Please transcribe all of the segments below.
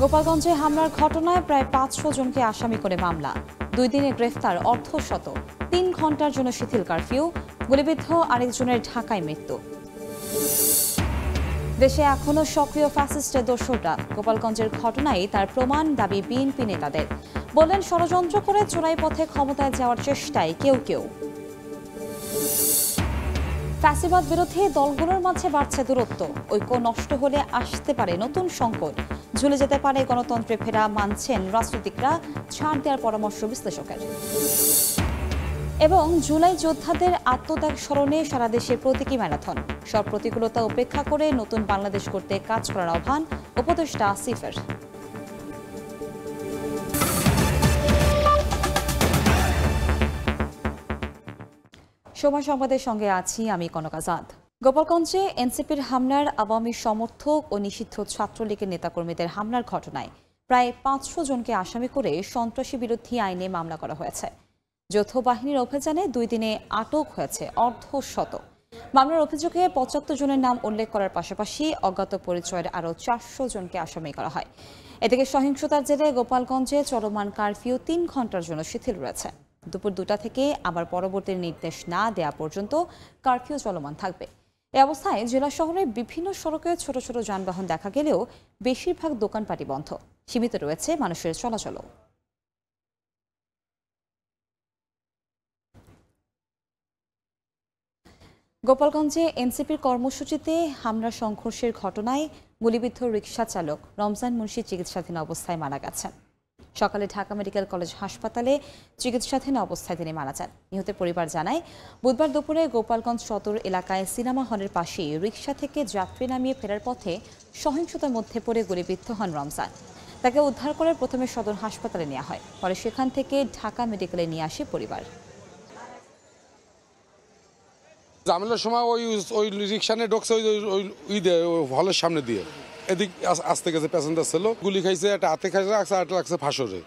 গোপালগঞ্জে হামলার ঘটনায় প্রায় ৫০০ জনকে আসামি করে মামলা। ২ দিনে গ্রেফতার অর্ধশত। ৩ ঘণ্টার জন্য শিথিল কারফিউ। গুলিবিদ্ধ আরেকজনের ঢাকায় মৃত্যু। দেশে এখনো সক্রিয় ফ্যাসিস্টের দোসররা। গোপালগঞ্জের ঘটনায় তার প্রমাণ দাবি বিএনপি নেতাদের। বললেন, ষড়যন্ত্র করে চোরাই পথে ক্ষমতায় যাওয়ার চেষ্টায় কেউ কেউ। ফ্যাসিবাদ বিরোধী দলগুলোর মাঝে বাড়ছে দূরত্ব। ঐক্য নষ্ট হলে আসতে পারে নতুন সংকট। ঝুলে যেতে পারে গণতন্ত্রে ফেরা, মানছেন রাজনীতিকরা। ছাড় দেওয়ার পরামর্শ বিশ্লেষকের। এবং জুলাই যোদ্ধাদের আত্মত্যাগ স্মরণে সারা দেশে প্রতীকী ম্যারাথন। সব প্রতিকূলতা উপেক্ষা করে নতুন বাংলাদেশ করতে কাজ করার আহ্বান উপদেষ্টা আসিফের। সময় সংবাদের সঙ্গে আছি আমি কনক আজাদ। গোপালগঞ্জে এনসিপির হামলার আওয়ামী সমর্থক ও নিষিদ্ধ ছাত্রলীগের নেতাকর্মীদের হামলার ঘটনায় প্রায় ৫০০ জনকে আসামি করে সন্ত্রাসী বিরোধী আইনে মামলা করা হয়েছে। যৌথ বাহিনীর অভিযানে ২ দিনে আটক হয়েছে অর্ধশত। মামলার অভিযোগে ৭৫ জনের নাম উল্লেখ করার পাশাপাশি অজ্ঞাত পরিচয়ের আরও ৪০০ জনকে আসামি করা হয়। এদিকে সহিংসতার জেরে গোপালগঞ্জে চলমান কারফিউ ৩ ঘণ্টার জন্য শিথিল রয়েছে। দুপুর ২টা থেকে আবার পরবর্তী নির্দেশ না দেয়া পর্যন্ত কারফিউ চলমান থাকবে। এ অবস্থায় জেলা শহরে বিভিন্ন সড়কে ছোট ছোট যানবাহন দেখা গেলেও বেশিরভাগ দোকানপাটি বন্ধ। সীমিত রয়েছে মানুষের চলাচলও। গোপালগঞ্জে এনসিপির কর্মসূচিতে হামলা সংঘর্ষের ঘটনায় গুলিবিদ্ধ রিকশা চালক রমজান মুন্সি চিকিৎসাধীন অবস্থায় মারা গেছেন। সকালে ঢাকা মেডিকেল কলেজ হাসপাতালে চিকিৎসাধীন অবস্থায় তিনি মারা যান। নিহতের পরিবার জানায়, বুধবার দুপুরে গোপালগঞ্জ সদর এলাকায় সিনেমা হলের পাশে রিকশা থেকে যাত্রী নামিয়ে ফেরার পথে সহিংসতার মধ্যে পড়ে গুলিবিদ্ধ হন রমজান। তাকে উদ্ধার করে প্রথমে সদর হাসপাতালে নেওয়া হয়, পরে সেখান থেকে ঢাকা মেডিকেলে নিয়ে আসে পরিবার। জামিলের সময় ওই রিক্সা নিয়ে ঢুকছে ওই হলের সামনে দিয়ে, এদিক আসতে গেছে, প্যাসেঞ্জার ছিল, গুলি খাইছে, একটা হাতে খাইছে, একটা লাগছে ফাঁসরে।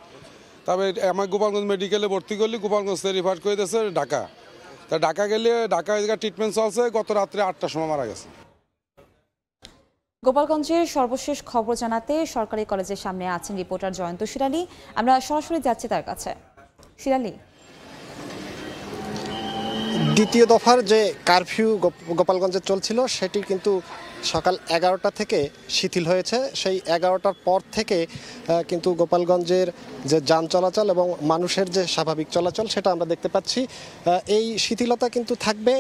তবে আমার গোপালগঞ্জ মেডিকেলে ভর্তি করলে গোপালগঞ্জ রিফার করে দিয়েছে ঢাকা। তা ঢাকা গেলে ঢাকা ট্রিটমেন্ট চলছে, গত রাত্রে ৮টার সময় মারা গেছে। গোপালগঞ্জের সর্বশেষ খবর জানাতে সরকারি কলেজের সামনে আছেন রিপোর্টার জয়ন্ত শিরালি। আমরা সরাসরি যাচ্ছি তার কাছে। শিরালি, দ্বিতীয় দফার যে কারফিউ গোপালগঞ্জে চলছিল সেটি কিন্তু সকাল ১১টা থেকে শিথিল হয়েছে। সেই ১১টার পর থেকে কিন্তু গোপালগঞ্জের যে যান চলাচল এবং মানুষের যে স্বাভাবিক চলাচল সেটা আমরা দেখতে পাচ্ছি। এই শিথিলতা কিন্তু থাকবে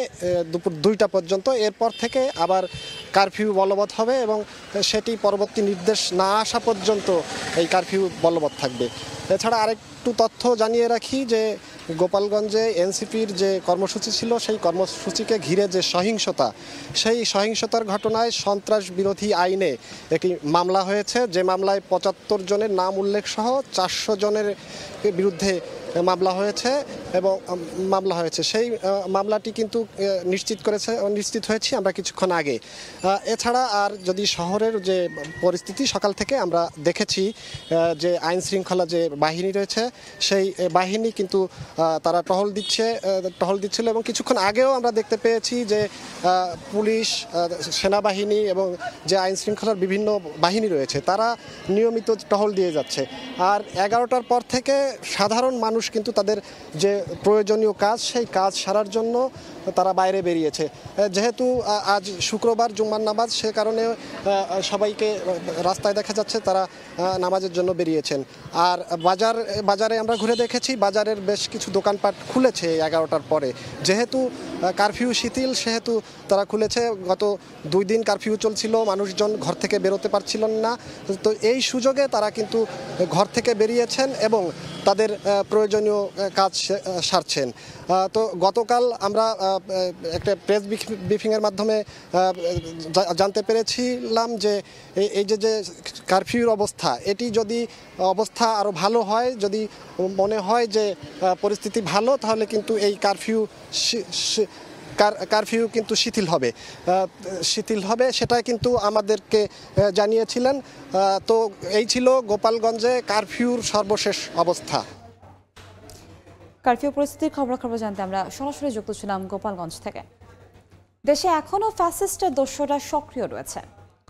দুপুর ২টা পর্যন্ত। এরপর থেকে আবার কারফিউ বলবৎ হবে এবং সেটি পরবর্তী নির্দেশ না আসা পর্যন্ত এই কারফিউ বলবৎ থাকবে। এছাড়া আরেকটু তথ্য জানিয়ে রাখি যে গোপালগঞ্জে এনসিপির যে কর্মসূচি ছিল সেই কর্মসূচিকে ঘিরে যে সহিংসতা, সেই সহিংসতার ঘটনায় সন্ত্রাস বিরোধী আইনে একটি মামলা হয়েছে, যে মামলায় ৭৫ জনের নাম উল্লেখ সহ ৪০০ জনের বিরুদ্ধে মামলা হয়েছে সেই মামলাটি কিন্তু নিশ্চিত হয়েছি আমরা কিছুক্ষণ আগে। এছাড়া আর যদি শহরের যে পরিস্থিতি, সকাল থেকে আমরা দেখেছি যে আইন শৃঙ্খলা যে বাহিনী রয়েছে সেই বাহিনী কিন্তু তারা টহল দিচ্ছিল এবং কিছুক্ষণ আগেও আমরা দেখতে পেয়েছি যে পুলিশ, সেনাবাহিনী এবং যে আইন শৃঙ্খলার বিভিন্ন বাহিনী রয়েছে তারা নিয়মিত টহল দিয়ে যাচ্ছে। আর ১১টার পর থেকে সাধারণ মানুষ কিন্তু তাদের যে প্রয়োজনীয় কাজ সেই কাজ সারার জন্য তারা বাইরে বেরিয়েছে। যেহেতু আজ শুক্রবার জুম্মার নামাজ, সে কারণে সবাইকে রাস্তায় দেখা যাচ্ছে তারা নামাজের জন্য বেরিয়েছেন। আর বাজারে আমরা ঘুরে দেখেছি, বাজারের বেশ কিছু দোকানপাট খুলেছে ১১টার পরে। যেহেতু কারফিউ শিথিল সেহেতু তারা খুলেছে। গত ২ দিন কারফিউ চলছিল, মানুষজন ঘর থেকে বেরোতে পারছিলেন না, তো এই সুযোগে তারা কিন্তু ঘর থেকে বেরিয়েছেন এবং তাদের প্রয়োজনীয় কাজ সারছেন। তো গতকাল আমরা একটা প্রেস ব্রিফিংয়ের মাধ্যমে জানতে পেরেছিলাম যে এই যে কারফিউর অবস্থা, এটি যদি অবস্থা আরও ভালো হয়, যদি মনে হয় যে পরিস্থিতি ভালো, তাহলে কিন্তু এই কারফিউ কিন্তু শিথিল হবে সেটাই কিন্তু আমাদেরকে জানিয়েছিলেন। তো এই ছিল গোপালগঞ্জে কারফিউর সর্বশেষ অবস্থা। কারফিউ পরিস্থিতির খবর জানতে আমরা সরাসরি যুক্ত ছিলাম গোপালগঞ্জ থেকে। দেশে এখনও ফ্যাসিস্টের দোসররা সক্রিয় রয়েছে।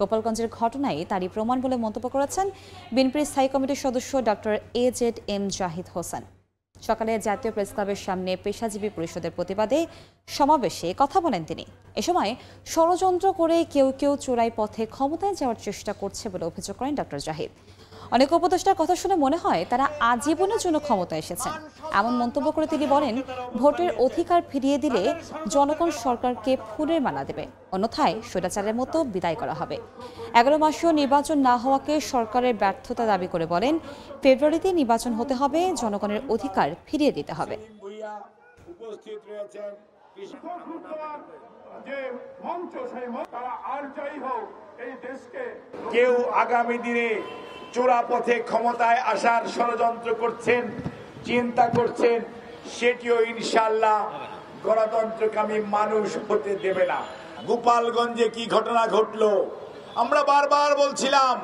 গোপালগঞ্জের ঘটনায় তারই প্রমাণ বলে মন্তব্য করেছেন বিএনপির স্থায়ী কমিটির সদস্য ডক্টর AZM জাহিদ হোসেন। সকালে জাতীয় প্রেস ক্লাবের সামনে পেশাজীবী পরিষদের প্রতিবাদে সমাবেশে কথা বলেন তিনি। এ সময় ষড়যন্ত্র করে কেউ কেউ চোরাই পথে ক্ষমতায় যাওয়ার চেষ্টা করছে বলে অভিযোগ করেন ডক্টর জাহিদ। অনেক উপদেষ্টার কথা শুনে মনে হয় তারা আজীবনের জন্য ক্ষমতায় এসেছেন। এমন মন্তব্য করে তিনি বলেন, ভোটের অধিকার ফিরিয়ে দিলে জনগণ সরকারকে ফুলের মালা দেবে, অন্যথায় স্বৈরাচারের মতো বিদায় করা হবে। 11 মাসেও নির্বাচন না হওয়াকে সরকারের ব্যর্থতা দাবি করে বলেন, ফেব্রুয়ারিতে নির্বাচন হতে হবে, জনগণের অধিকার ফিরিয়ে দিতে হবে। কেউ আগামী দিনে চোরা পথে ক্ষমতায় আসার ষড়যন্ত্র করছেন, চিন্তা করছেন, সেটিও ইনশাআল্লাহ গণতন্ত্রকামী মানুষ হতে দেবে না। গোপালগঞ্জে কি ঘটনা ঘটলো, আমরা বারবার বলছিলাম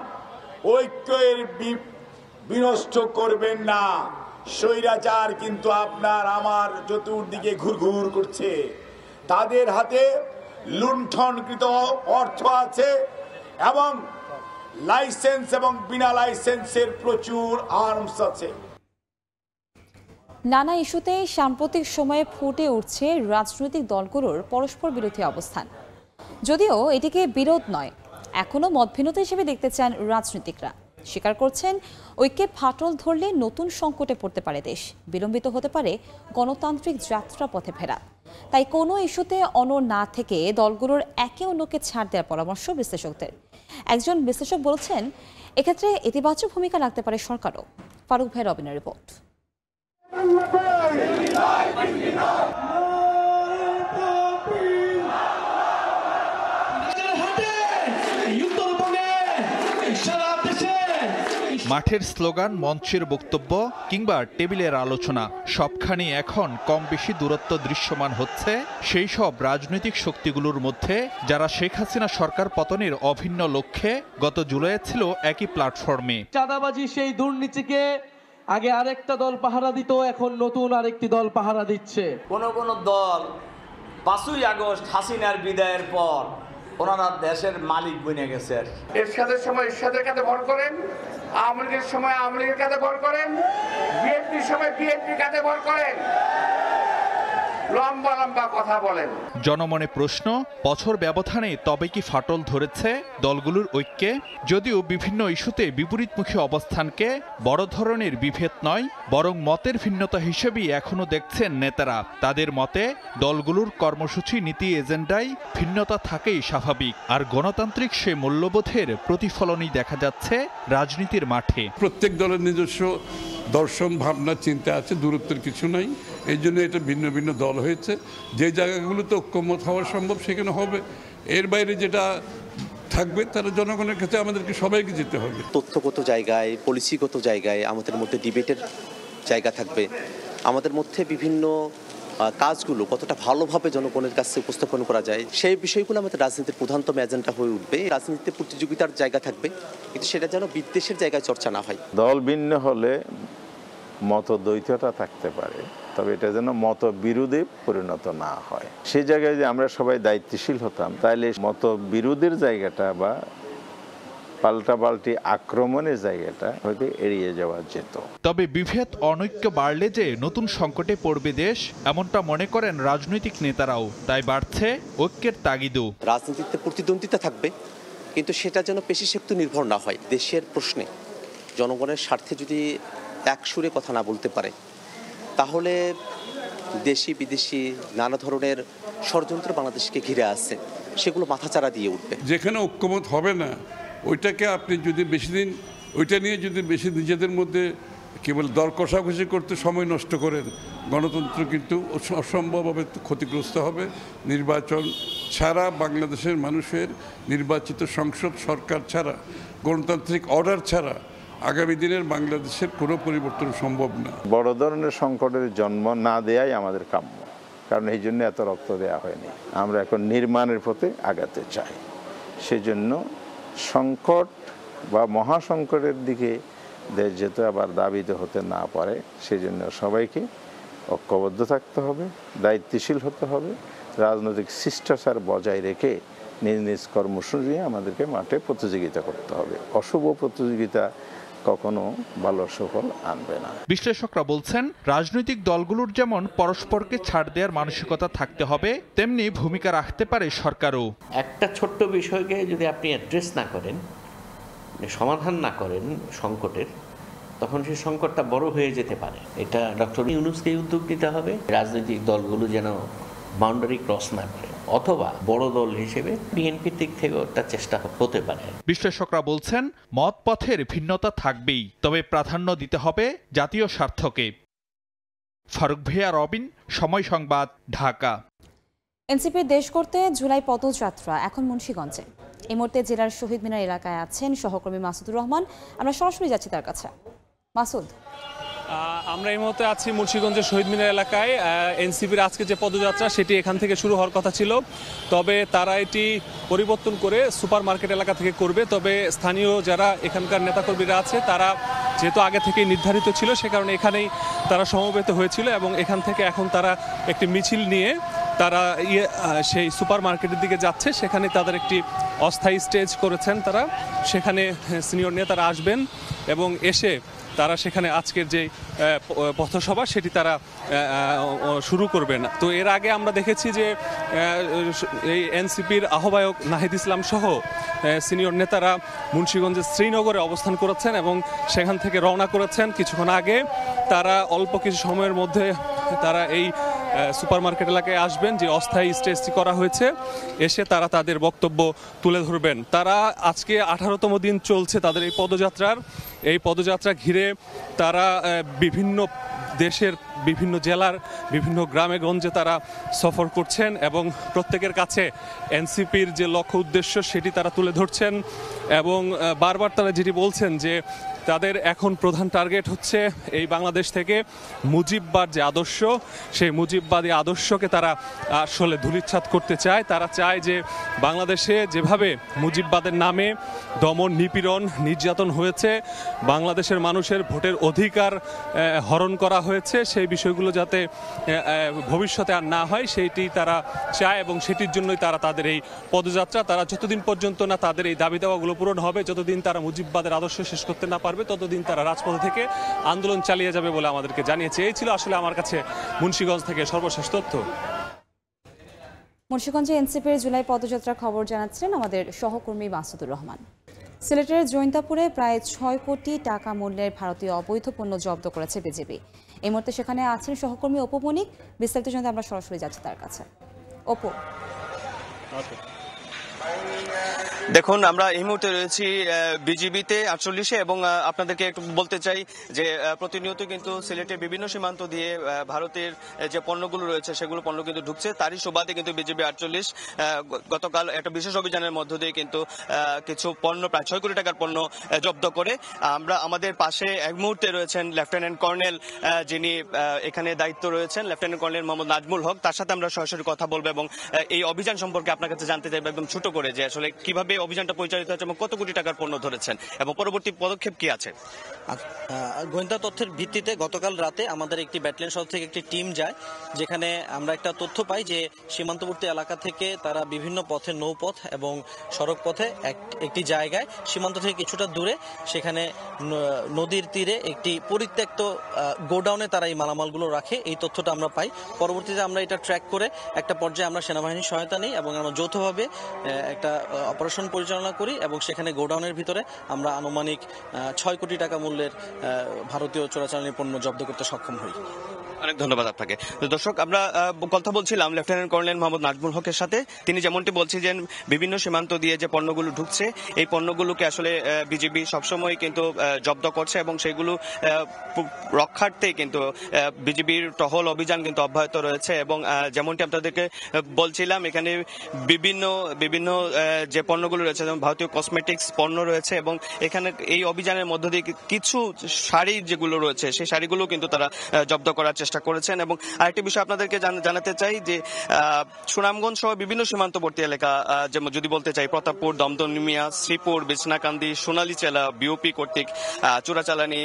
ঐক্যের বিনষ্ট করবেন না। স্বৈরাচার কিন্তু আপনার আমার চতুর্দিকে ঘুরঘুর করছে, তাদের হাতে লুণ্ঠনকৃত অর্থ আছে এবং লাইসেন্স এবং বিনা লাইসেন্সের প্রচুর আর্মস আছে। নানা ইস্যুতে সাম্প্রতিক সময়ে ফুটে উঠছে রাজনৈতিক দলগুলোর পরস্পর বিরোধী অবস্থান। যদিও এটিকে বিরোধ নয়, এখনো মতভিন্নতা হিসেবে দেখতে চান রাজনীতিকরা। স্বীকার করছেন, ঐক্যে ফাটল ধরলে নতুন সংকটে পড়তে পারে দেশ, বিলম্বিত হতে পারে গণতান্ত্রিক যাত্রা পথে ফেরা। তাই কোনো ইস্যুতে অনড় না থেকে দলগুলোর একে অন্যকে ছাড় দেওয়ার পরামর্শ বিশ্লেষকদের। একজন বিশ্লেষক বলছেন, এক্ষেত্রে ইতিবাচক ভূমিকা রাখতে পারে সরকারও। ফারুক ভাই রবিনের রিপোর্ট। মাঠের স্লোগান, মঞ্চের বক্তব্য কিংবা টেবিলের আলোচনা, সবখানে এখন কম বেশি দূরত্ব দৃশ্যমান হচ্ছে সেই সব রাজনৈতিক শক্তিগুলোর মধ্যে যারা শেখ হাসিনা সরকার পতনের অভিন্ন লক্ষ্যে গত জুলাইয়ে ছিল একই প্ল্যাটফর্মে। চাঁদাবাজি সেই দুর্নীতিকে আগে আরেকটা দল পাহারা দিত, এখন নতুন আরেকটি দল পাহারা দিচ্ছে। কোন দল 5ই আগস্ট হাসিনার বিদায়ের পর ওনারা দেশের মালিক বনে গেছে। এরশাদের সময় এরশাদের কাছে ভর করেন, আওয়ামী লীগের সময় আওয়ামী লীগের কাছে ভর করেন, বিএনপির সময় বিএনপির কাছে ভর করেন, লম্বা লম্বা কথা বলেন। জনমনে প্রশ্ন, বছর ব্যবধানে তবে কি ফাটল ধরেছে দলগুলোর ঐক্যে? যদিও বিভিন্ন ইস্যুতে বিপরীতমুখী অবস্থানকে বড় ধরনের বিভেদ নয়, বরং মতের ভিন্নতা হিসেবেই এখনো দেখছেন নেতারা। তাদের মতে দলগুলোর কর্মসূচি, নীতি, এজেন্ডায় ভিন্নতা থাকেই স্বাভাবিক, আর গণতান্ত্রিক সে মূল্যবোধের প্রতিফলনই দেখা যাচ্ছে রাজনীতির মাঠে। প্রত্যেক দলের নিজস্ব দর্শন, ভাবনা, চিন্তা আছে, দূরত্বের কিছু নাই। এই জন্য এটা ভিন্ন ভিন্ন দল হয়েছে। যে জায়গাগুলোতে ঐক্যমত হওয়া সম্ভব সেখানে হবে, এর বাইরে যেটা থাকবে তারা জনগণের কাছে আমাদেরকে সবাইকে যেতে হবে। তথ্যগত জায়গায়, পলিসিগত জায়গায় আমাদের মধ্যে ডিবেটের জায়গা থাকবে। আমাদের মধ্যে বিভিন্ন কাজগুলো কতটা ভালোভাবে জনগণের কাছে উপস্থাপন করা যায় সেই বিষয়গুলো আমাদের রাজনীতির প্রধানতম এজেন্ডা হয়ে উঠবে। রাজনীতিতে প্রতিযোগিতার জায়গা থাকবে, কিন্তু সেটা যেন বিদ্বেষের জায়গায় চর্চা না হয়। দল ভিন্ন হলে মতদ্বৈততা থাকতে পারে, তবে এটা যেন মতবিরোধে পরিণত না হয়। সেই জায়গায় যে আমরা সবাই দায়িত্বশীল হতাম, তাহলে মতবিরোধের জায়গাটা বা পাল্টাপাল্টি আক্রমণের জায়গাটা হয়তো এড়িয়ে যাওয়া যেত। তবে বিভেদ, অনৈক্য বাড়লে যে নতুন সংকটে পড়বে দেশ, এমনটা মনে করেন রাজনৈতিক নেতারাও। তাই বাড়ছে ঐক্যের তাগিদও। রাজনীতিতে প্রতিদ্বন্দ্বিতা থাকবে, কিন্তু সেটা যেন পেশি শক্তি নির্ভর না হয়। দেশের প্রশ্নে জনগণের স্বার্থে যদি এক সুরে কথা না বলতে পারে, তাহলে দেশি বিদেশি নানা ধরনের ষড়যন্ত্র বাংলাদেশকে ঘিরে আসছে, সেগুলো মাথাচাড়া দিয়ে উঠবে। যেখানে ঐক্যমত হবে না, ওইটাকে আপনি যদি ওইটা নিয়ে যদি বেশি নিজেদের মধ্যে কেবল দর কষাকষি করতে সময় নষ্ট করেন, গণতন্ত্র কিন্তু অসম্ভবভাবে ক্ষতিগ্রস্ত হবে। নির্বাচন ছাড়া, বাংলাদেশের মানুষের নির্বাচিত সংসদ সরকার ছাড়া, গণতান্ত্রিক অর্ডার ছাড়া আগামী দিনের বাংলাদেশের কোনো পরিবর্তন সম্ভব না। বড় ধরনের সংকটের জন্ম না দেয়াই আমাদের কাম্য, কারণ এই জন্য এত রক্ত দেওয়া হয়নি। আমরা এখন নির্মাণের পথে আগাতে চাই। সেজন্য সংকট বা মহাসংকটের দিকে দেশ যেতে আবার দাবিত হতে না পারে, সেজন্য সবাইকে ঐক্যবদ্ধ থাকতে হবে, দায়িত্বশীল হতে হবে, রাজনৈতিক শিষ্টাচার বজায় রেখে নিজ নিজ কর্মসূচি আমাদেরকে মাঠে প্রতিযোগিতা করতে হবে। অশুভ প্রতিযোগিতা কখনো ভালো সফল আনবে না। বিশ্লেষকরা বলছেন, রাজনৈতিক দলগুলোর যেমন পরস্পরকে ছাড় দেওয়ার মানসিকতা থাকতে হবে, তেমনি ভূমিকা রাখতে পারে সরকারও। একটা ছোট্ট বিষয়কে যদি আপনি অ্যাড্রেস না করেন, সমাধান না করেন সংকটের, তখন সেই সংকটটা বড় হয়ে যেতে পারে। এটা ডক্টর ইউনূসকে উদ্যোগ নিতে হবে, রাজনৈতিক দলগুলো যেন বাউন্ডারি ক্রস না করে, অথবা বড় দল হিসেবে বিএনপির দিক থেকেও একটা চেষ্টা হতে পারে। বিশ্লেষকরা বলছেন, মত পথের ভিন্নতা থাকবেই, তবে প্রাধান্য দিতে হবে জাতীয় স্বার্থকে। ফারুক ভিয়া, রবিন, সময় সংবাদ, ঢাকা। এনসিপির দেশ করতে জুলাই পদযাত্রা এখন মুন্সিগঞ্জে। এই মুহূর্তে জেলার শহীদ মিনার এলাকায় আছেন সহকর্মী মাসুদুর রহমান। আমরা সরাসরি যাচ্ছি তার কাছে। মাসুদ, আমরা এই মুহূর্তে আছি মুন্সিগঞ্জের শহীদ মিনার এলাকায়। এনসিপির আজকে যে পদযাত্রা সেটি এখান থেকে শুরু হওয়ার কথা ছিল, তবে তারা এটি পরিবর্তন করে সুপার মার্কেট এলাকা থেকে করবে। তবে স্থানীয় যারা এখানকার নেতাকর্মীরা আছে তারা যেহেতু আগে থেকেই নির্ধারিত ছিল, সে কারণে এখানেই তারা সমবেত হয়েছিল এবং এখান থেকে এখন তারা একটি মিছিল নিয়ে তারা সেই সুপার মার্কেটের দিকে যাচ্ছে। সেখানে তাদের একটি অস্থায়ী স্টেজ করেছেন তারা, সেখানে সিনিয়র নেতারা আসবেন এবং এসে তারা সেখানে আজকের যে পথসভা সেটি তারা শুরু করবেন। তো এর আগে আমরা দেখেছি যে এই এনসিপির আহ্বায়ক নাহিদ ইসলাম সহ সিনিয়র নেতারা মুন্সিগঞ্জের শ্রীনগরে অবস্থান করেছেন এবং সেখান থেকে রওনা করেছেন কিছুক্ষণ আগে। তারা অল্প কিছু সময়ের মধ্যে তারা এই সুপার মার্কেট এলাকায় আসবেন, যে অস্থায়ী স্টেজটি করা হয়েছে, এসে তারা তাদের বক্তব্য তুলে ধরবেন। তারা আজকে 18তম দিন চলছে তাদের এই পদযাত্রার। এই পদযাত্রা ঘিরে তারা বিভিন্ন দেশের বিভিন্ন জেলার বিভিন্ন গ্রামে গঞ্জে তারা সফর করছেন এবং প্রত্যেকের কাছে এনসিপির যে লক্ষ্য উদ্দেশ্য সেটি তারা তুলে ধরছেন এবং বারবার তারা যেটি বলছেন যে তাদের এখন প্রধান টার্গেট হচ্ছে এই বাংলাদেশ থেকে মুজিববাদ যে আদর্শ, সেই মুজিববাদী আদর্শকে তারা আসলে ধূলিচ্ছাত করতে চায়। তারা চায় যে বাংলাদেশে যেভাবে মুজিববাদের নামে দমন, নিপীড়ন, নির্যাতন হয়েছে, বাংলাদেশের মানুষের ভোটের অধিকার হরণ করা হয়েছে, সেই বিষয়গুলো যাতে ভবিষ্যতে আর না হয় সেইটি তারা চায় এবং সেটির জন্যই তারা তাদের এই পদযাত্রা। তারা যতদিন পর্যন্ত না তাদের এই দাবি দাওয়াগুলো পূরণ হবে, যতদিন তারা মুজিববাদের আদর্শ শেষ করতে না পারবে, ততদিন তারা রাজপথে থেকে আন্দোলন চালিয়ে যাবে বলে আমাদেরকে জানিয়েছে। এই ছিল আসলে আমার কাছে মুন্সিগঞ্জ থেকে সর্বশেষ তথ্য। মুন্সিগঞ্জে এনসিপির জুলাই পদযাত্রার খবর জানাচ্ছিলেন আমাদের সহকর্মী মাসুদুর রহমান। সিলেটের জৈন্তাপুরে প্রায় 6 কোটি টাকা মূল্যের ভারতীয় অবৈধ পণ্য জব্দ করেছে বিজেপি। এই মুহূর্তে সেখানে আছেন সহকর্মী অপু মনিক। বিস্তারিত জানতে আমরা সরাসরি যাচ্ছি তার কাছে। অপু, দেখুন, আমরা এই মুহূর্তে রয়েছি বিজিবিতে 48-এ এবং আপনাদেরকে একটু বলতে চাই যে প্রতিনিয়ত কিন্তু সিলেটের বিভিন্ন সীমান্ত দিয়ে ভারতের যে পণ্যগুলো রয়েছে সেগুলো পণ্য কিন্তু ঢুকছে। তারই সুবাদে কিন্তু বিজিবি 48 গতকাল একটা বিশেষ অভিযানের মধ্য দিয়ে কিন্তু কিছু পণ্য, প্রায় 6 কোটি টাকার পণ্য জব্দ করে। আমরা আমাদের পাশে এক মুহূর্তে রয়েছেন লেফটেন্যান্ট কর্নেল, যিনি এখানে দায়িত্ব রয়েছেন, লেফটেন্যান্ট কর্নেল মোহাম্মদ নাজমুল হক। তার সাথে আমরা সরাসরি কথা বলবো এবং এই অভিযান সম্পর্কে আপনার কাছে জানতে চাইবো একদম ছোট করে, যে আসলে কিভাবে অভিযানটা পরিচালিত হচ্ছে এবং কত কোটি টাকার পণ্য ধরেছেন এবং পরবর্তী পদক্ষেপ কি আছে। গোয়েন্দা তথ্যের ভিত্তিতে গতকাল রাতে আমাদের একটি ব্যাটালিয়ন সদর থেকে একটি টিম যায়, যেখানে আমরা একটা তথ্য পাই যে সীমান্তবর্তী এলাকা থেকে তারা বিভিন্ন পথে, নৌপথ এবং সড়ক পথে একটি জায়গায় সীমান্ত থেকে কিছুটা দূরে, সেখানে নদীর তীরে একটি পরিত্যক্ত গোডাউনে তারা এই মালামালগুলো রাখে। এই তথ্যটা আমরা পাই। পরবর্তীতে আমরা এটা ট্র্যাক করে একটা পর্যায়ে আমরা সেনাবাহিনীর সহায়তা নিই এবং আমরা যৌথভাবে একটা অপারেশন পরিচালনা করি এবং সেখানে গোডাউনের ভিতরে আমরা আনুমানিক 6 কোটি টাকা মূল্যের ভারতীয় চোরাচালানি পণ্য জব্দ করতে সক্ষম হই। অনেক ধন্যবাদ আপনাকে। দর্শক, আমরা কথা বলছিলাম লেফটেন্যান্ট কর্নেল মোহাম্মদ নাজমুল হকের সাথে। তিনি যেমনটি বলছিলেন বিভিন্ন সীমান্ত দিয়ে যে পণ্যগুলো ঢুকছে, এই পণ্যগুলোকে আসলে বিজিবি সবসময় কিন্তু জব্দ করছে এবং সেগুলো রক্ষার্থে কিন্তু বিজিবির টহল অভিযান কিন্তু অব্যাহত রয়েছে এবং যেমনটি আপনাদেরকে বলছিলাম, এখানে বিভিন্ন যে পণ্যগুলো রয়েছে, যেমন ভারতীয় কসমেটিক্স পণ্য রয়েছে এবং এখানে এই অভিযানের মধ্য দিয়ে কিছু শাড়ি যেগুলো রয়েছে সেই শাড়িগুলো কিন্তু তারা জব্দ করার চেষ্টা চেষ্টা করেছেন। এবং আরেকটি বিষয় আপনাদেরকে জানাতে চাই যে সুনামগঞ্জ সহ বিভিন্ন সীমান্তবর্তী এলাকা, যেমন যদি বলতে চাই প্রতাপপুর, দমদমিয়া, শ্রীপুর, বিছনাকান্দি, সোনালী চেলা বিওপি কর্তৃক চোরাচালানি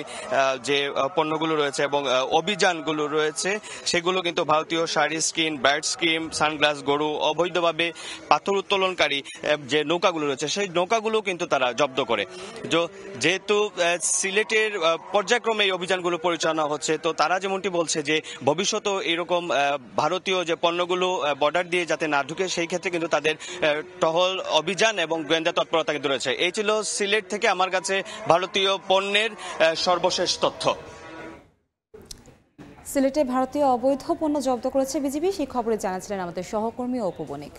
যে পণ্যগুলো রয়েছে এবং অভিযানগুলো রয়েছে সেগুলো কিন্তু ভারতীয় sari skin, bat scheme, sunglass, গরু, অবৈধভাবে পাথর উত্তোলনকারী যে নৌকাগুলো রয়েছে সেই নৌকাগুলো কিন্তু তারা জব্দ করে। যেহেতু সিলেটের পর্যায়ক্রমে এই অভিযানগুলো পরিচালনা হচ্ছে, তো তারা যেমনটি বলছে যে ভবিষ্যতে এরকম ভারতীয় যে পণ্যগুলো বর্ডার দিয়ে যাতে না ঢুকে সেই ক্ষেত্রে কিন্তু তাদের টহল অভিযান এবং গোয়েন্দা তৎপরতা কিন্তু রয়েছে। এই ছিল সিলেট থেকে আমার কাছে ভারতীয় পণ্যের সর্বশেষ তথ্য। সিলেটে ভারতীয় অবৈধ পণ্য জব্দ করেছে বিজিবি, সেই খবরে জানাচ্ছিলেন আমাদের সহকর্মী অপু বণিক।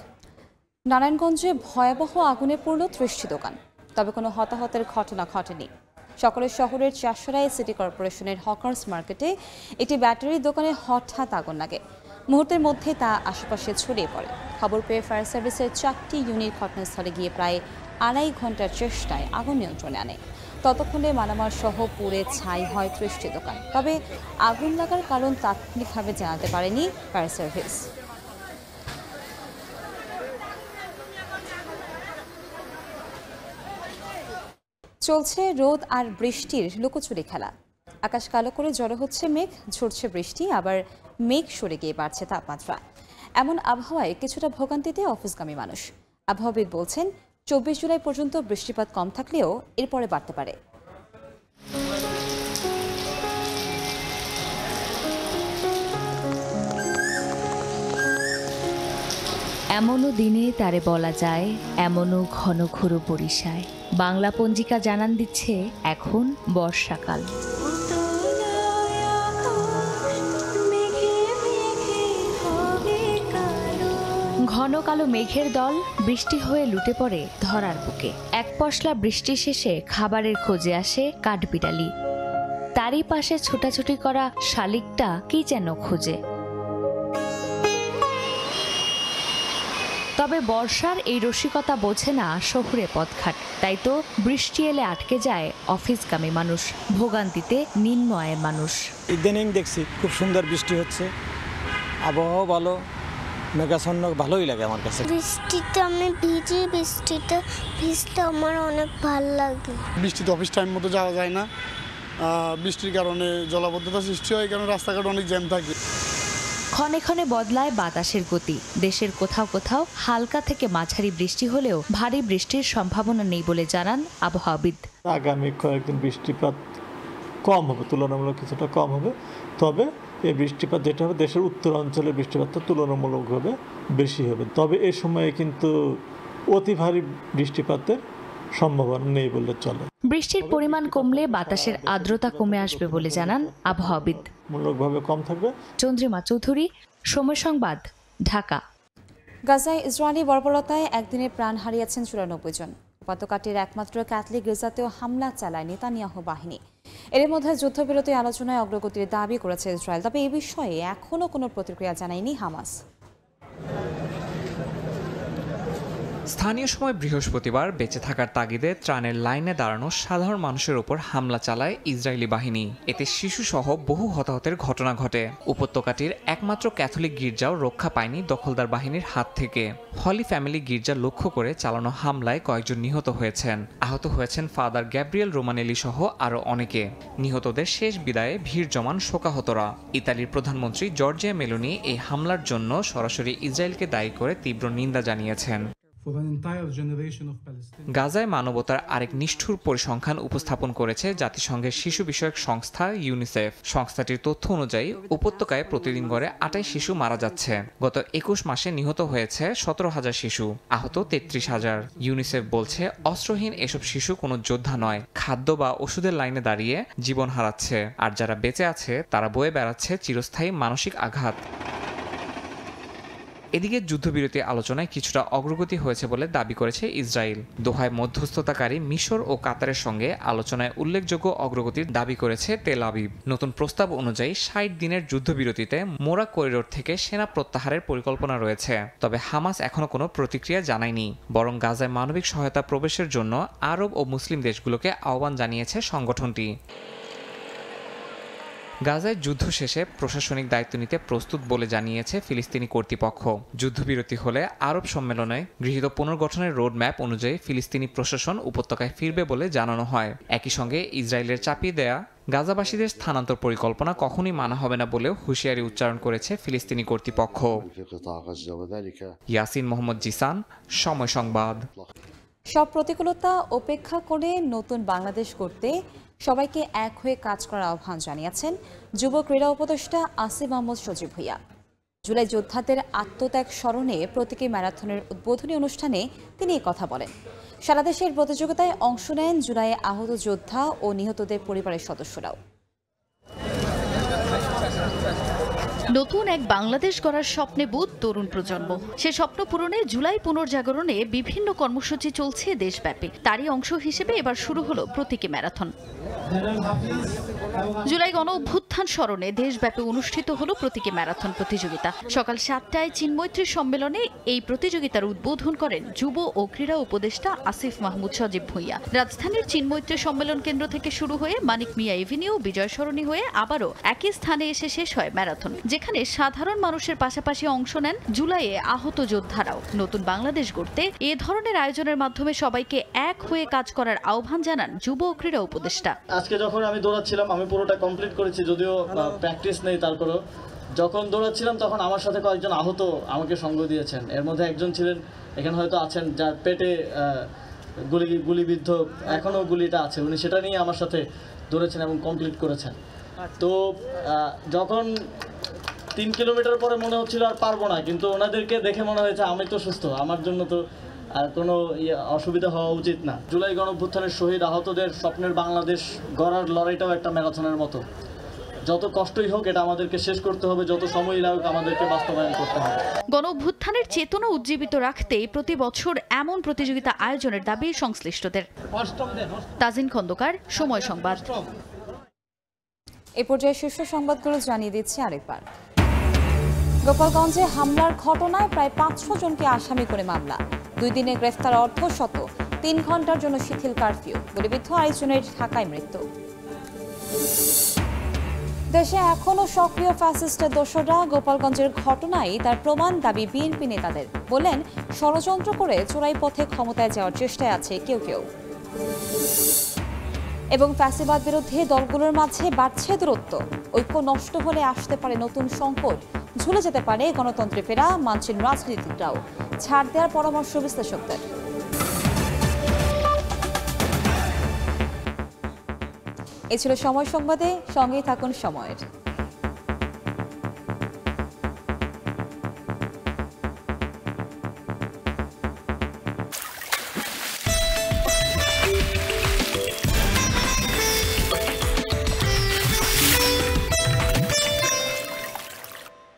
নারায়ণগঞ্জে ভয়াবহ আগুনে পড়ল 30টি দোকান, তবে কোনো হতাহতের ঘটনা ঘটেনি। সকালে শহরের চারশোরায় সিটি কর্পোরেশনের হকার্স মার্কেটে একটি ব্যাটারির দোকানে হঠাৎ আগুন লাগে। মুহূর্তের মধ্যে তা আশেপাশে ছড়িয়ে পড়ে। খবর পেয়ে ফায়ার সার্ভিসের 4টি ইউনিট ঘটনাস্থলে গিয়ে প্রায় 2.5 ঘন্টার চেষ্টায় আগুন নিয়ন্ত্রণে আনে। ততক্ষণে মালামাল সহ পুড়ে ছাই হয় 30টি দোকান। তবে আগুন লাগার কারণ তাৎক্ষণিকভাবে জানাতে পারেনি ফায়ার সার্ভিস। চলছে রোদ আর বৃষ্টির লুকোচুরি খেলা। আকাশ কালো করে জড়ো হচ্ছে মেঘ, ঝরছে বৃষ্টি, আবার মেঘ সরে গিয়ে বাড়ছে তাপমাত্রা। এমন আবহাওয়ায় কিছুটা ভোগান্তিতে অফিসগামী মানুষ। আবহাওয়াবিদ বলছেন 24 জুলাই পর্যন্ত বৃষ্টিপাত কম থাকলেও এরপরে বাড়তে পারে। এমনও দিনে তারে বলা যায়, এমনও ঘন ঘোর বরিশায়। বাংলা পঞ্জিকা জানান দিচ্ছে এখন বর্ষাকাল। ঘন কালো মেঘের দল বৃষ্টি হয়ে লুটে পড়ে ধরার বুকে। এক পশলা বৃষ্টি শেষে খাবারের খোঁজে আসে কাঠবিড়ালি। তারই পাশে ছোটাছুটি করা শালিকটা কি যেন খোঁজে। তবে বর্ষার এই রসিকতা বোঝে না শহুরে পথঘাট, তাই তো বৃষ্টি এলে আটকে যায় অফিসগামী মানুষ, ভোগান্তিতে নিম্ন আয়ের মানুষ। ইদানিং দেখছি খুব সুন্দর বৃষ্টি হচ্ছে, আবহাওয়া ভালো, মেঘাচ্ছন্ন, ভালোই লাগে আমার কাছে। বৃষ্টিতে আমি ভিজি, বৃষ্টিতে ভিজতে আমার অনেক ভালো লাগে। বৃষ্টিতে অফিস টাইম মতো যাওয়া যায় না, বৃষ্টির কারণে জলাবদ্ধতা সৃষ্টি হয়, কারণে রাস্তাঘাট অনেক জ্যাম থাকে। ক্ষণে ক্ষণে বদলায় বাতাসের গতি। দেশের কোথাও কোথাও হালকা থেকে মাঝারি বৃষ্টি হলেও ভারী বৃষ্টির সম্ভাবনা নেই বলে জানান আবহাওয়াবিদ। আগামী কয়েকদিন বৃষ্টিপাত কম হবে, তুলনামূলক কিছুটা কম হবে। তবে এই বৃষ্টিপাত যেটা হবে দেশের উত্তর অঞ্চলের বৃষ্টিপাতটা তুলনামূলকভাবে বেশি হবে। তবে এই সময়ে কিন্তু অতি ভারী বৃষ্টিপাতের সম্ভাবনা নেই বললে চলে। বৃষ্টির পরিমাণ কমলে বাতাসের আর্দ্রতা কমে আসবে বলে জানান আবহাওয়াবিদ। মূলকভাবে কম থাকবে। চন্দ্রিমা চৌধুরী, সময় সংবাদ, ঢাকা। গাজায় ইসরায়েলি বর্বরতায় একদিনে প্রাণ হারিয়েছেন 94 জন। উপত্যকাটির একমাত্র ক্যাথলিক গির্জাতেও হামলা চালায় নেতানিয়াহু বাহিনী। এর মধ্যে যুদ্ধবিরতি আলোচনায় অগ্রগতির দাবি করেছে ইসরায়েল, তবে এ বিষয়ে এখনও কোনো প্রতিক্রিয়া জানায়নি হামাস। স্থানীয় সময় বৃহস্পতিবার বেঁচে থাকার তাগিদে ত্রাণের লাইনে দাঁড়ানো সাধারণ মানুষের ওপর হামলা চালায় ইসরায়েলি বাহিনী। এতে শিশুসহ বহু হতাহতের ঘটনা ঘটে। উপত্যকাটির একমাত্র ক্যাথলিক গির্জাও রক্ষা পায়নি দখলদার বাহিনীর হাত থেকে। হলি ফ্যামিলি গির্জা লক্ষ্য করে চালানো হামলায় কয়েকজন নিহত হয়েছেন। আহত হয়েছেন ফাদার গ্যাব্রিয়েল রোমানেলি সহ আরও অনেকে। নিহতদের শেষ বিদায়ে ভিড় জমান শোকাহতরা। ইতালির প্রধানমন্ত্রী জর্জিয়া মেলোনি এই হামলার জন্য সরাসরি ইসরায়েলকে দায়ী করে তীব্র নিন্দা জানিয়েছেন। গাজায় মানবতার আরেক নিষ্ঠুর পরিসংখ্যান উপস্থাপন করেছে জাতিসংঘের শিশু বিষয়ক সংস্থা ইউনিসেফ। সংস্থাটির তথ্য অনুযায়ী উপত্যকায় প্রতিদিন গড়ে 28 শিশু মারা যাচ্ছে। গত 21 মাসে নিহত হয়েছে 17,000 শিশু, আহত 33,000। ইউনিসেফ বলছে অস্ত্রহীন এসব শিশু কোনো যোদ্ধা নয়, খাদ্য বা ওষুধের লাইনে দাঁড়িয়ে জীবন হারাচ্ছে। আর যারা বেঁচে আছে তারা বয়ে বেড়াচ্ছে চিরস্থায়ী মানসিক আঘাত। এদিকে যুদ্ধবিরতি আলোচনায় কিছুটা অগ্রগতি হয়েছে বলে দাবি করেছে ইসরায়েল। দোহায় মধ্যস্থতাকারী মিশর ও কাতারের সঙ্গে আলোচনায় উল্লেখযোগ্য অগ্রগতির দাবি করেছে তেল আবিব। নতুন প্রস্তাব অনুযায়ী 60 দিনের যুদ্ধবিরতিতে মোরা করিডোর থেকে সেনা প্রত্যাহারের পরিকল্পনা রয়েছে। তবে হামাস এখনো কোনো প্রতিক্রিয়া জানায়নি, বরং গাজায় মানবিক সহায়তা প্রবেশের জন্য আরব ও মুসলিম দেশগুলোকে আহ্বান জানিয়েছে সংগঠনটি। গাজায় যুদ্ধ শেষে প্রশাসনিক দায়িত্ব নিতে প্রস্তুত বলে জানিয়েছে ফিলিস্তিনি কর্তৃপক্ষ। যুদ্ধবিরতি হলে আরব সম্মেলনে গৃহীত পুনর্গঠনের রোডম্যাপ অনুযায়ী ফিলিস্তিনি প্রশাসন উপত্যকায় ফিরবে বলে জানানো হয়। একই সঙ্গে ইসরায়েলের চাপিয়ে দেয়া গাজাবাসীদের স্থানান্তর পরিকল্পনা কখনই মানা হবে না বলেও হুঁশিয়ারি উচ্চারণ করেছে ফিলিস্তিনি কর্তৃপক্ষ। ইয়াসিন মোহাম্মদ জিসান, সময় সংবাদ। সব প্রতিকূলতা উপেক্ষা করে নতুন বাংলাদেশ গড়তে সবাইকে এক হয়ে কাজ করার আহ্বান জানিয়েছেন যুব ক্রীড়া উপদেষ্টা আসিফ মাহমুদ সজীব ভুঁইয়া। জুলাই যোদ্ধাদের আত্মত্যাগ স্মরণে প্রতীকী ম্যারাথনের উদ্বোধনী অনুষ্ঠানে তিনি এই কথা বলেন। সারা দেশের প্রতিযোগিতায় অংশ নেন জুলাইয়ে আহত যোদ্ধা ও নিহতদের পরিবারের সদস্যরাও। নতুন এক বাংলাদেশ গড়ার স্বপ্নে বুঁদ তরুণ প্রজন্ম। সে স্বপ্ন পূরণে জুলাই পুনর্জাগরণে বিভিন্ন কর্মসূচি চলছে দেশব্যাপী। তারই অংশ হিসেবে এবার শুরু হলো প্রতীকী ম্যারাথন। জুলাই গণ অভ্যুত্থান স্মরণে দেশব্যাপী অনুষ্ঠিত হলো প্রতীকী ম্যারাথন প্রতিযোগিতা। সকাল 7টায় চিন্মৈত্রী সম্মেলনে এই প্রতিযোগিতার উদ্বোধন করেন যুব ও ক্রীড়া উপদেষ্টা আসিফ মাহমুদ সজীব ভুঁইয়া। রাজধানীর চিন্মৈত্রী সম্মেলন কেন্দ্র থেকে শুরু হয়ে মানিক মিয়া এভিনিউ, বিজয় সরণি হয়ে আবারও একই স্থানে এসে শেষ হয় ম্যারাথন, যেখানে সাধারণ মানুষের পাশাপাশি অংশ নেন জুলাইয়ে আহত যোদ্ধারাও। নতুন বাংলাদেশ গড়তে এ ধরনের আয়োজনের মাধ্যমে সবাইকে এক হয়ে কাজ করার আহ্বান জানান যুব ও ক্রীড়া উপদেষ্টা। আজকে যখন আমি দৌড়াচ্ছিলাম, আমি পুরোটা কমপ্লিট করেছি, যদিও প্র্যাকটিস নেই, তারপরেও যখন দৌড়াচ্ছিলাম তখন আমার সাথে কয়েকজন আহত আমাকে সঙ্গ দিয়েছেন। এর মধ্যে একজন ছিলেন, এখানে হয়তো আছেন, যার পেটে গুলিবিদ্ধ, এখনও গুলিটা আছে, উনি সেটা নিয়ে আমার সাথে দৌড়েছেন এবং কমপ্লিট করেছেন। তো যখন 3 কিলোমিটার পরে মনে হচ্ছিল আর পারবো না, কিন্তু ওনাদেরকে দেখে মনে হয়েছে আমি তো সুস্থ, আমার জন্য তো আর কোনো অসুবিধা হওয়া উচিত না। জুলাই গণঅভ্যুত্থানের শহীদ আহতদের স্বপ্নের বাংলাদেশ গড়ার লড়াইটাও একটা ম্যারাথনের মতো। যত কষ্টই হোক এটা আমাদেরকে শেষ করতে হবে, যত সময়ই লাগুক আমাদেরকে বাস্তবায়ন করতে হবে। গণঅভ্যুত্থানের চেতনা উজ্জীবিত রাখতে প্রতি বছর এমন প্রতিযোগিতা আয়োজনের দাবি সংশ্লিষ্টদের। তাজিন খন্দকার, সময় সংবাদ। এ পর্যায়ে শীর্ষ সংবাদগুলো জানিয়ে দিচ্ছি আরেকবার। গোপালগঞ্জে হামলার ঘটনায় প্রায় 500 জনকে আসামি করে মামলা। 2 দিনে গ্রেফতার অর্ধশত। 3 ঘন্টার জন্য শিথিল কারফিউ। গুলিবিদ্ধ 28 জনের ঢাকায় মৃত্যু। দেশে এখনো সক্রিয় ফ্যাসিস্টের দোসররা। গোপালগঞ্জের ঘটনায় তার প্রমাণ দাবি বিএনপি নেতাদের। বলেন, ষড়যন্ত্র করে চোরাই পথে ক্ষমতায় যাওয়ার চেষ্টায় আছে কেউ কেউ। এবং ফ্যাসিবাদ বিরোধী দলগুলোর মাঝে বাড়ছে দূরত্ব। ঐক্য নষ্ট হলে আসতে পারে নতুন সংকট। ঝুলে যেতে পারে গণতন্ত্রে ফেরা, মানছেন রাজনীতিকরাও। ছাড় দেওয়ার পরামর্শ বিশ্লেষকদের। এ ছিল সময় সংবাদে, সঙ্গেই থাকুন সময়ের।